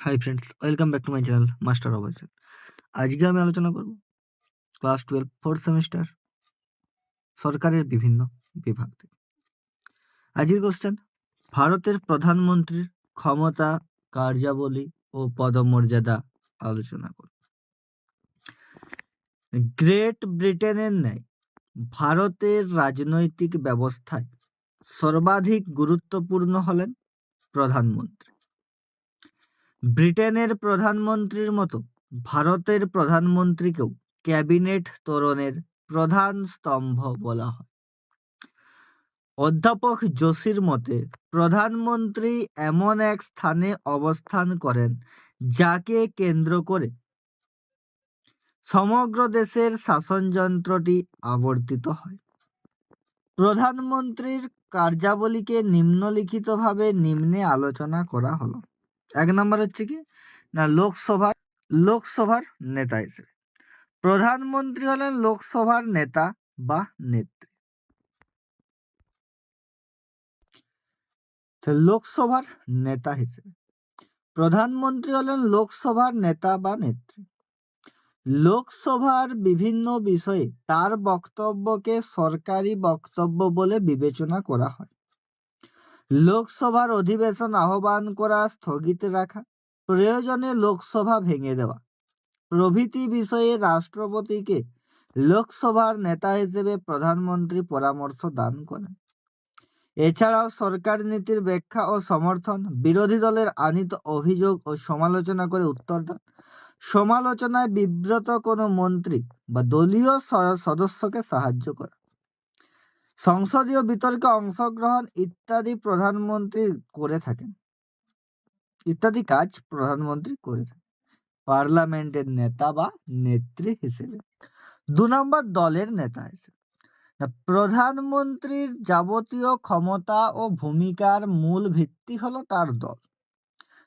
Hi friends, welcome back to my channel master Abhay sir. আজকে আমি আলোচনা করব ক্লাস 12 ফোর্থ সেমিস্টার সরকারের বিভিন্ন বিভাগ থেকে। আজকের কোশ্চেন, ভারতের প্রধানমন্ত্রীর ক্ষমতা, কার্যাবলী ও পদমর্যাদা আলোচনা করব। গ্রেট ব্রিটেনের ন্যায় ভারতের রাজনৈতিক ব্যবস্থায় সর্বাধিক গুরুত্বপূর্ণ হলেন প্রধানমন্ত্রী। ব্রিটেনের প্রধানমন্ত্রীর মতো ভারতের প্রধানমন্ত্রীকেও ক্যাবিনেট ত্বরণের প্রধান স্তম্ভ বলা হয়। অধ্যাপক যোশীর মতে প্রধানমন্ত্রী এমন এক স্থানে অবস্থান করেন যাকে কেন্দ্র করে সমগ্র দেশের শাসনযন্ত্রটি আবর্তিত হয়। প্রধানমন্ত্রীর কার্যাবলীকে নিম্নলিখিতভাবে নিম্নে আলোচনা করা হলো। 1 নম্বর হচ্ছে কি না, লোকসভার নেতা হিসেবে প্রধানমন্ত্রী হলেন লোকসভার নেতা বা নেত্রী। তো লোকসভার নেতা হিসেবে প্রধানমন্ত্রী হলেন লোকসভার নেতা বা নেত্রী। লোকসভার বিভিন্ন বিষয়ে তার বক্তব্যকে সরকারি বক্তব্য বলে বিবেচনা করা হয়। লোকসভার অধিবেশন আহ্বান করা, স্থগিত রাখা, প্রয়োজনে লোকসভা ভেঙে দেওয়া প্রভৃতি বিষয়ে রাষ্ট্রপতিকে লোকসভার নেতা হিসেবে প্রধানমন্ত্রী পরামর্শ দান করেন। এছাড়াও সরকার নীতির ব্যাখ্যা ও সমর্থন, বিরোধী দলের আনীত অভিযোগ ও সমালোচনা করে উত্তর দেন, সমালোচনায় বিব্রত কোনো মন্ত্রী বা দলীয় সদস্যকে সাহায্য করা, সংসদীয় বিতর্কে অংশগ্রহণ ইত্যাদি কাজ প্রধানমন্ত্রী করে থাকেন পার্লামেন্টের নেতা বা নেত্রী হিসেবে। 2 নম্বর, দলের নেতা হিসেবে প্রধানমন্ত্রীর যাবতীয় ক্ষমতা ও ভূমিকার মূল ভিত্তি হলো তার দল।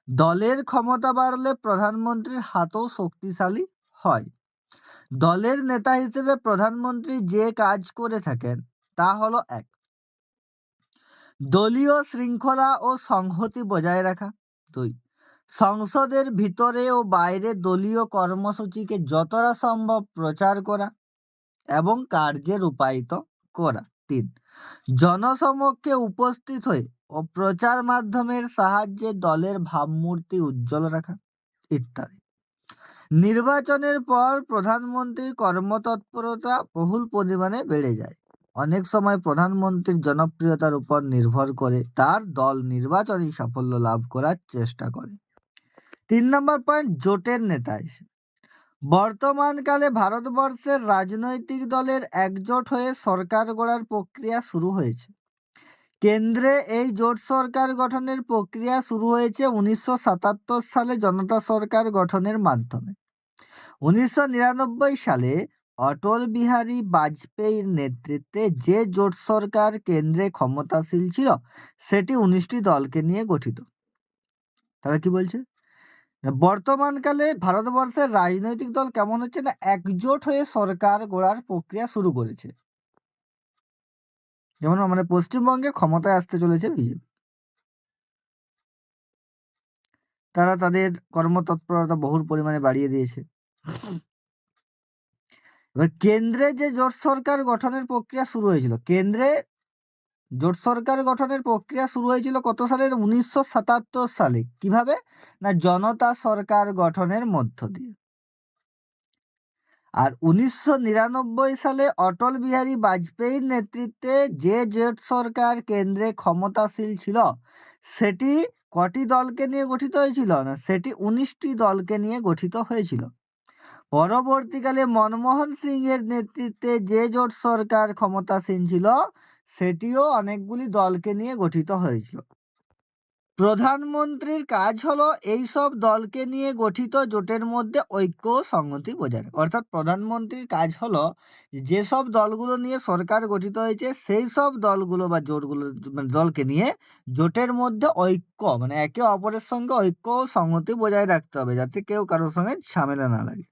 দলের ক্ষমতা বাড়লে প্রধানমন্ত্রীর হাতও শক্তিশালী হয়। দলের নেতা হিসেবে প্রধানমন্ত্রী যে কাজ করে থাকেন তা হলো 1, দলীয় শৃঙ্খলা ও সংহতি বজায় রাখা। 2, সংসদের ভিতরে ও বাইরে দলীয় কর্মসূচিকে যতটা সম্ভব প্রচার করা এবং কার্যে রূপায়িত করা। 3, জনসমক্ষে উপস্থিত হয়ে ও প্রচার মাধ্যমের সাহায্যে দলের ভাবমূর্তি উজ্জ্বল রাখা ইত্যাদি। নির্বাচনের পর প্রধানমন্ত্রীর কর্মতৎপরতা বহুল পরিমাণে বেড়ে যায়। অনেক সময় প্রধানমন্ত্রীর জনপ্রিয়তার উপর নির্ভর করে তার দল নির্বাচনী সাফল্য লাভ করার চেষ্টা করে। 3 নম্বর পয়েন্ট, জোটের নেতা হিসেবে বর্তমানকালে ভারতবর্ষের রাজনৈতিক দলের একজোট হয়ে সরকার গড়ার প্রক্রিয়া শুরু হয়েছে। কেন্দ্রে এই জোট সরকার গঠনের প্রক্রিয়া শুরু হয়েছে 1977 সালে জনতা সরকার গঠনের মাধ্যমে। 1999 সালে অটল বিহারী বাজপেয়ীর নেতৃত্বে যে জোট সরকার কেন্দ্রে ক্ষমতাশীল ছিল সেটি 19টি দলকে নিয়ে গঠিত। তারা কি বলছে, বর্তমানকালে ভারতবর্ষের রাজনৈতিক দল কেমন হচ্ছে না, একজোট হয়ে সরকার গড়ার প্রক্রিয়া শুরু করেছে। যেমন আমাদের পশ্চিমবঙ্গে ক্ষমতায় আসতে চলেছে বিজেপি। তারা তাদের কর্মতৎপরতা বহুল পরিমাণে বাড়িয়ে দিয়েছে। এবার কেন্দ্রে যে জোট সরকার গঠনের প্রক্রিয়া শুরু হয়েছিল, জোট সরকার গঠনের প্রক্রিয়া শুরু হয়েছিল কত সালে? 1977 সালে। কিভাবে না, জনতা সরকার গঠনের মধ্য দিয়ে। আর 1999 সালে অটল বিহারী বাজপেয়ীর নেতৃত্বে যে জোট সরকার কেন্দ্রে ক্ষমতাশীল ছিল সেটি কটি দলকে নিয়ে গঠিত হয়েছিল না, সেটি 19টি দলকে নিয়ে গঠিত হয়েছিল। পরবর্তীকালে মনমোহন সিংয়ের নেতৃত্বে যে জোট সরকার ক্ষমতাসীন ছিল সেটিও অনেকগুলি দলকে নিয়ে গঠিত হয়েছিল। প্রধানমন্ত্রীর কাজ হলো এই সব দলকে নিয়ে গঠিত জোটের মধ্যে ঐক্য ও সংহতি বজায় রাখা। অর্থাৎ প্রধানমন্ত্রীর কাজ হলো যেসব দলগুলো নিয়ে সরকার গঠিত হয়েছে সেই সব দলগুলো বা জোটগুলো দলকে নিয়ে জোটের মধ্যে ঐক্য, মানে একে অপরের সঙ্গে ঐক্য ও সংহতি বজায় রাখতে হবে যাতে কেউ কারোর সঙ্গে ঝামেলা না লাগে।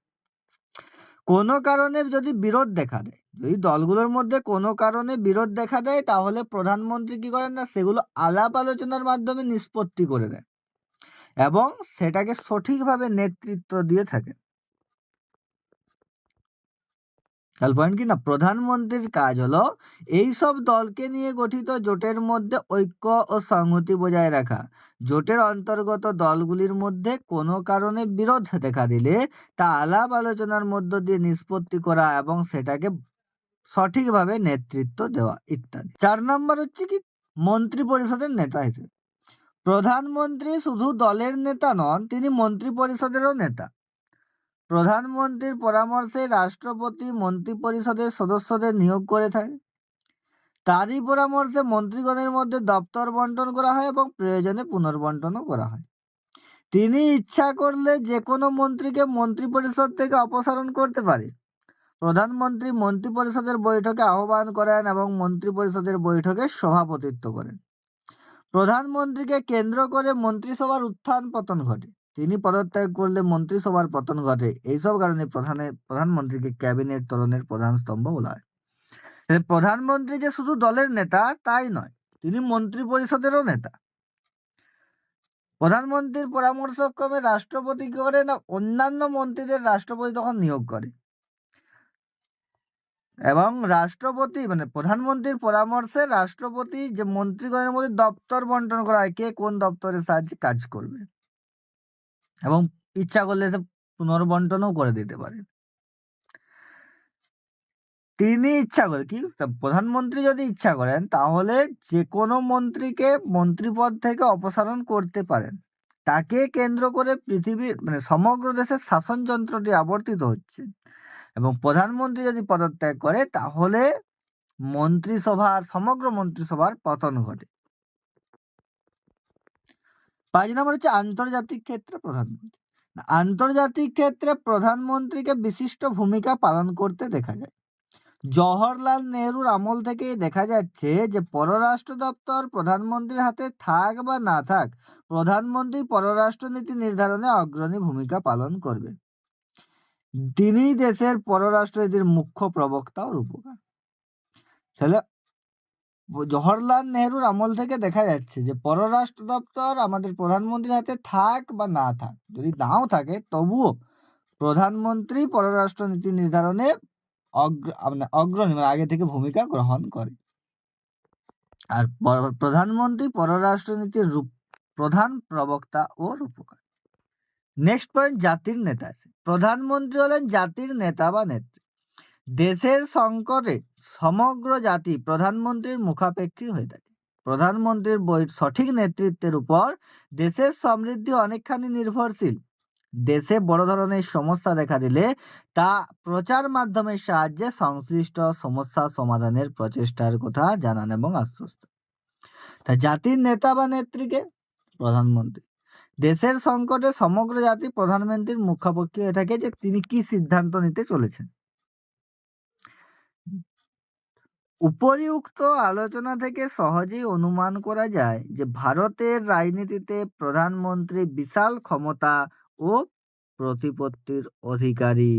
কোনো কারণে যদি বিরোধ দেখা দেয়, যদি দলগুলোর মধ্যে কোনো কারণে বিরোধ দেখা দেয় তাহলে প্রধানমন্ত্রী কি করেন না, সেগুলো আলাপ আলোচনার মাধ্যমে নিষ্পত্তি করে দেয় এবং সেটাকে সঠিকভাবে নেতৃত্ব দিয়ে থাকেন। তাহলে পয়েন্ট কি না, প্রধানমন্ত্রীর কাজ হলো এইসব দলকে নিয়ে গঠিত জোটের মধ্যে ঐক্য ও সংহতি বজায় রাখা। জোটের অন্তর্গত দলগুলির মধ্যে কোনো কারণে বিরোধ দেখা দিলে তা আলাপ আলোচনার মধ্য দিয়ে নিষ্পত্তি করা এবং সেটাকে সঠিকভাবে নেতৃত্ব দেওয়া ইত্যাদি। 4 নম্বর হচ্ছে কি, মন্ত্রী পরিষদের নেতা হিসেবে প্রধানমন্ত্রী শুধু দলের নেতা নন, তিনি মন্ত্রী পরিষদেরও নেতা। প্রধানমন্ত্রীর পরামর্শে রাষ্ট্রপতি মন্ত্রিপরিষদের সদস্যদের নিয়োগ করে থাকে। তারই পরামর্শে মন্ত্রীগণের মধ্যে দপ্তর বন্টন করা হয় এবং প্রয়োজনে পুনর্বন্টনও করা হয়। তিনি ইচ্ছা করলে যে কোনো মন্ত্রীকে মন্ত্রিপরিষদ থেকে অপসারণ করতে পারে। প্রধানমন্ত্রী মন্ত্রিপরিষদের বৈঠকে আহ্বান করেন এবং মন্ত্রিপরিষদের বৈঠকে সভাপতিত্ব করেন। প্রধানমন্ত্রীকে কেন্দ্র করে মন্ত্রিসভার উত্থান পতন ঘটে। তিনি পদত্যাগ করলে মন্ত্রিসভার পতন ঘটে। এইসব কারণে প্রধানমন্ত্রীকে ক্যাবিনেট ত্বরণের প্রধান স্তম্ভ বলা হয়। প্রধানমন্ত্রী যে শুধু দলের নেতা তাই নয়, তিনি মন্ত্রী পরিষদেরও নেতা। প্রধানমন্ত্রীর পরামর্শক্রমে রাষ্ট্রপতি কি করে না, অন্যান্য মন্ত্রীদের রাষ্ট্রপতি তখন নিয়োগ করে এবং রাষ্ট্রপতি মানে প্রধানমন্ত্রীর পরামর্শে রাষ্ট্রপতি যে মন্ত্রীগণের মধ্যে দপ্তর বন্টন করা হয়, কে কোন দপ্তরের সাহায্যে কাজ করবে এবং ইচ্ছা করলে সে পুনর্বন্টনও করে দিতে পারে। তিনি ইচ্ছা করে কি, প্রধানমন্ত্রী যদি ইচ্ছা করেন তাহলে যে কোনো মন্ত্রীকে মন্ত্রিপদ থেকে অপসারণ করতে পারেন। তাকে কেন্দ্র করে পৃথিবীর মানে সমগ্র দেশের শাসনযন্ত্রটি আবর্তিত হচ্ছে এবং প্রধানমন্ত্রী যদি পদত্যাগ করে তাহলে সমগ্র মন্ত্রিসভার পতন ঘটে। 5 নম্বর হচ্ছে আন্তর্জাতিক ক্ষেত্রে প্রধানমন্ত্রী। আন্তর্জাতিক ক্ষেত্রে প্রধানমন্ত্রীকে বিশিষ্ট ভূমিকা পালন করতে দেখা যায়। জওহরলাল নেহরুর আমল থেকেই দেখা যাচ্ছে যে পররাষ্ট্র দপ্তর প্রধানমন্ত্রীর হাতে থাক বা না থাক, প্রধানমন্ত্রী পররাষ্ট্রনীতি নির্ধারণে অগ্রণী ভূমিকা পালন করবে। তিনি দেশের পররাষ্ট্রনীতির মুখ্য প্রবক্তা ও রূপকার। তাহলে জওহরলাল নেহরুর আমল থেকে দেখা যাচ্ছে যে পররাষ্ট্র দপ্তর আমাদের প্রধানমন্ত্রীর হাতে থাক বা না থাক, যদি নাও থাকে তবুও প্রধানমন্ত্রী পররাষ্ট্রনীতি নির্ধারণে অগ্রণী মানে আগে থেকে ভূমিকা গ্রহণ করে। আর প্রধানমন্ত্রী পররাষ্ট্রনীতির প্রধান প্রবক্তা ও রূপকার। নেক্সট পয়েন্ট, জাতির নেতা আছে। প্রধানমন্ত্রী হলেন জাতির নেতা বা নেত্রী। দেশের সংকটে সমগ্র জাতি প্রধানমন্ত্রীর মুখাপেক্ষী হয়ে থাকে। প্রধানমন্ত্রীর সঠিক নেতৃত্বের উপর দেশের সমৃদ্ধি অনেকখানি নির্ভরশীল। দেশে বড় ধরনের সমস্যা দেখা দিলে তা প্রচার মাধ্যমের সাহায্যে সংশ্লিষ্ট সমস্যা সমাধানের প্রচেষ্টার কথা জানান এবং আশ্বস্ত। তা জাতির নেতা বা নেত্রীকে প্রধানমন্ত্রী। দেশের সংকটে সমগ্র জাতি প্রধানমন্ত্রীর মুখাপেক্ষী হয়ে থাকে যে তিনি কি সিদ্ধান্ত নিতে চলেছেন। উপরিউক্ত আলোচনা থেকে সহজেই অনুমান করা যায় যে ভারতের রাজনীতিতে প্রধানমন্ত্রী বিশাল ক্ষমতা ও প্রতিপত্তির অধিকারী।